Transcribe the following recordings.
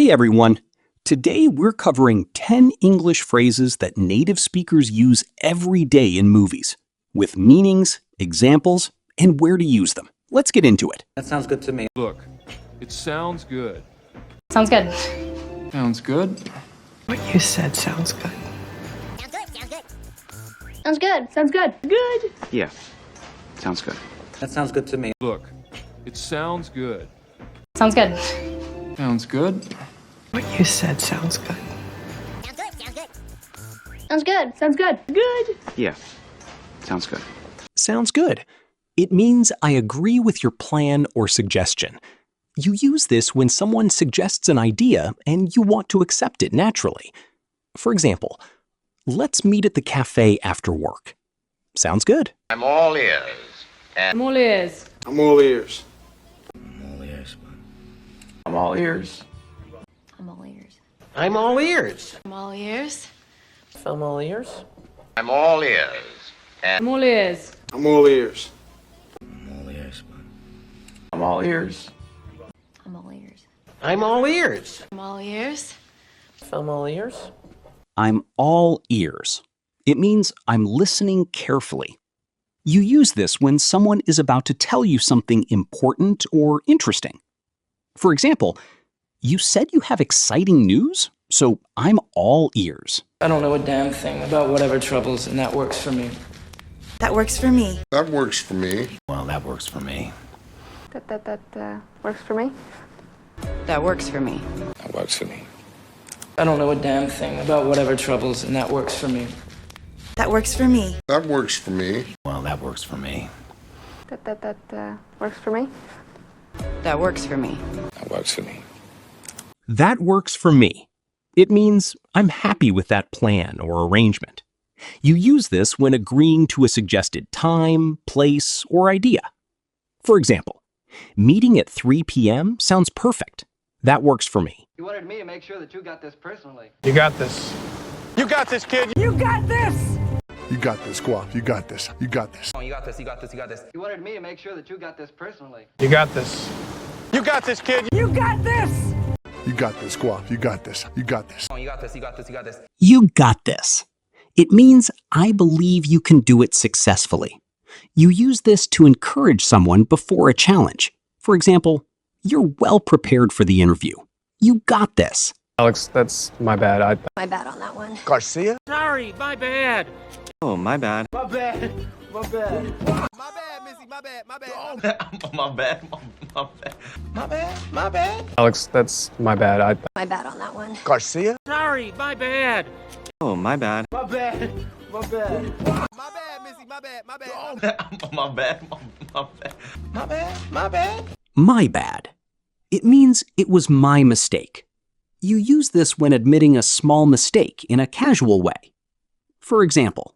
Hey everyone! Today we're covering 10 English phrases that native speakers use every day in movies, with meanings, examples, and where to use them. Let's get into it. That sounds good to me. Look, it sounds good. Sounds good. Sounds good? What you said sounds good. Sounds good. Sounds good. Good. Yeah, sounds good. That sounds good to me. Look, it sounds good. Sounds good. Sounds good? What you said sounds good. Sounds good. Sounds good. Good. Yeah, sounds good. Sounds good. It means I agree with your plan or suggestion. You use this when someone suggests an idea and you want to accept it naturally. For example, let's meet at the cafe after work. Sounds good. I'm all ears. I'm all ears. I'm all ears. I'm all ears. I'm all ears. I'm all ears. I'm all ears. I'm all ears. I'm all ears. I'm all ears. I'm all ears. I'm all ears. I'm all ears. I'm all ears. I'm all ears. I'm all ears. I'm all ears. It means I'm listening carefully. You use this when someone is about to tell you something important or interesting. For example, you said you have exciting news, so I'm all ears. I don't know a damn thing about whatever troubles, and that works for me. That works for me. That works for me. Well, that works for me. That works for me. That works for me. That works for me. I don't know a damn thing about whatever troubles, and that works for me. That works for me. That works for me. Well, that works for me. That works for me. That works for me. That works for me. That works for me. It means I'm happy with that plan or arrangement. You use this when agreeing to a suggested time, place, or idea. For example, meeting at 3 p.m. sounds perfect. That works for me. You wanted me to make sure that you got this personally. You got this. You got this, kid. You got this! You got this, Guap. You got this. You got this. You got this, you got this, you got this. You wanted me to make sure that you got this personally. You got this. You got this, kid. You got this! You got this, Guap. You got this. You got this. You got this, you got this, you got this. You got this. It means I believe you can do it successfully. You use this to encourage someone before a challenge. For example, you're well prepared for the interview. You got this. Alex, that's my bad. My bad on that one. Garcia? Sorry, my bad. Oh, my bad. My bad. My bad. My bad, Missy. My bad. My bad. My bad. My bad. My bad. My bad. Alex, that's my bad. My bad on that one. Garcia? Sorry, my bad. Oh, my bad. My bad. My bad. My bad, Missy. My bad. My bad. My bad. My bad. My bad. My bad. My bad. It means it was my mistake. You use this when admitting a small mistake in a casual way. For example,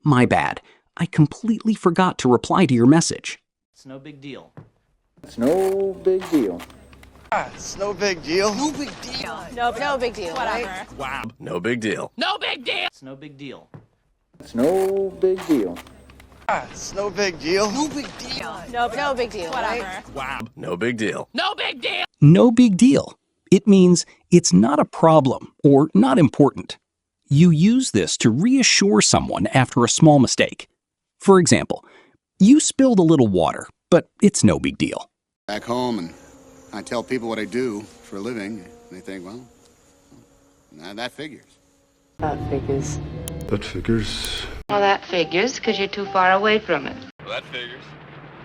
my bad. I completely forgot to reply to your message. It's no big deal. It's no big deal. It's no big deal. No big deal. Whatever. Wow. No big deal. No big deal. It's no big deal. It's no big deal. It's no big deal. No big deal. No big deal. Whatever. Wow. No big deal. No big deal. No big deal. It means it's not a problem or not important. You use this to reassure someone after a small mistake. For example, you spilled a little water, but it's no big deal. Back home, and I tell people what I do for a living, and they think, well, that figures. That figures. That figures. Well, that figures, because you're too far away from it. That figures.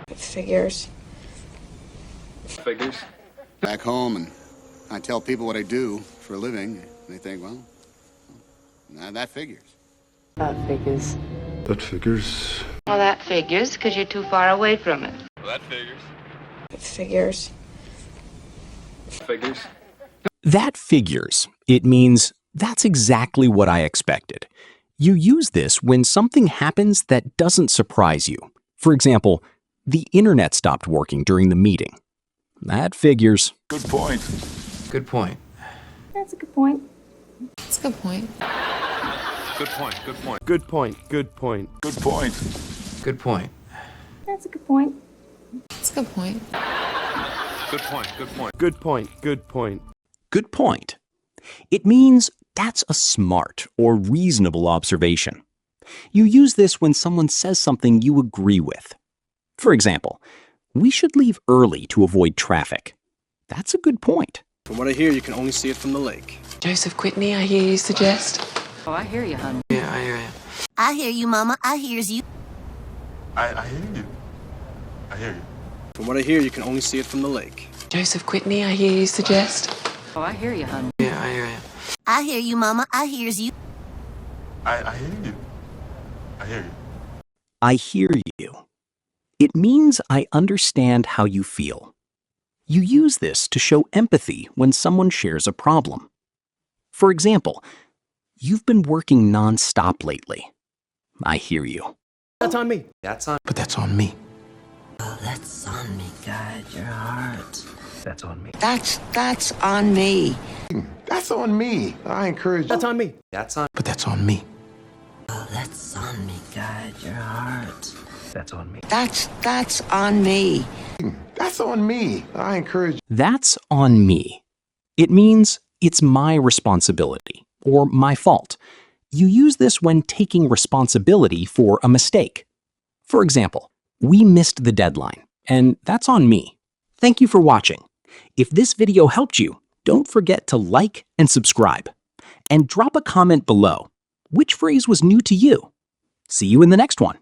It figures. Figures. Back home, and I tell people what I do for a living, and they think, well, that figures. That figures. That figures. Well, that figures, because you're too far away from it. That figures. It figures. Figures. That figures. It means that's exactly what I expected. You use this when something happens that doesn't surprise you. For example, the internet stopped working during the meeting. That figures. Good point. Good point. That's a good point. That's a good point. Good point. Good point. Good point. Good point. Good point. Good point. That's a good point. That's a good point. Good point. Good point. Good point. Good point. Good point. It means that's a smart or reasonable observation. You use this when someone says something you agree with. For example, we should leave early to avoid traffic. That's a good point. From what I hear, you can only see it from the lake. Joseph Whitney, I hear you suggest. Oh, I hear you, hon. Yeah, I hear you. I hear you, Mama. I hears you. I hear you. I hear you. From what I hear, you can only see it from the lake. Joseph Whitney, I hear you suggest. Oh, I hear you, hon. Yeah, I hear you. I hear you, Mama. I hears you. I hear you. I hear you. I hear you. It means I understand how you feel. You use this to show empathy when someone shares a problem. For example, you've been working non-stop lately. I hear you. That's on me. But that's on me. That's on me, God. Your heart. That's on me. That's on me. That's on me. I encourage you. That's on me. But that's on me. That's on me, God. Your heart. That's on me. That's on me. That's on me. I encourage you. That's on me. It means it's my responsibility or my fault. You use this when taking responsibility for a mistake. For example, we missed the deadline, and that's on me. Thank you for watching. If this video helped you, don't forget to like and subscribe. And drop a comment below. Which phrase was new to you? See you in the next one.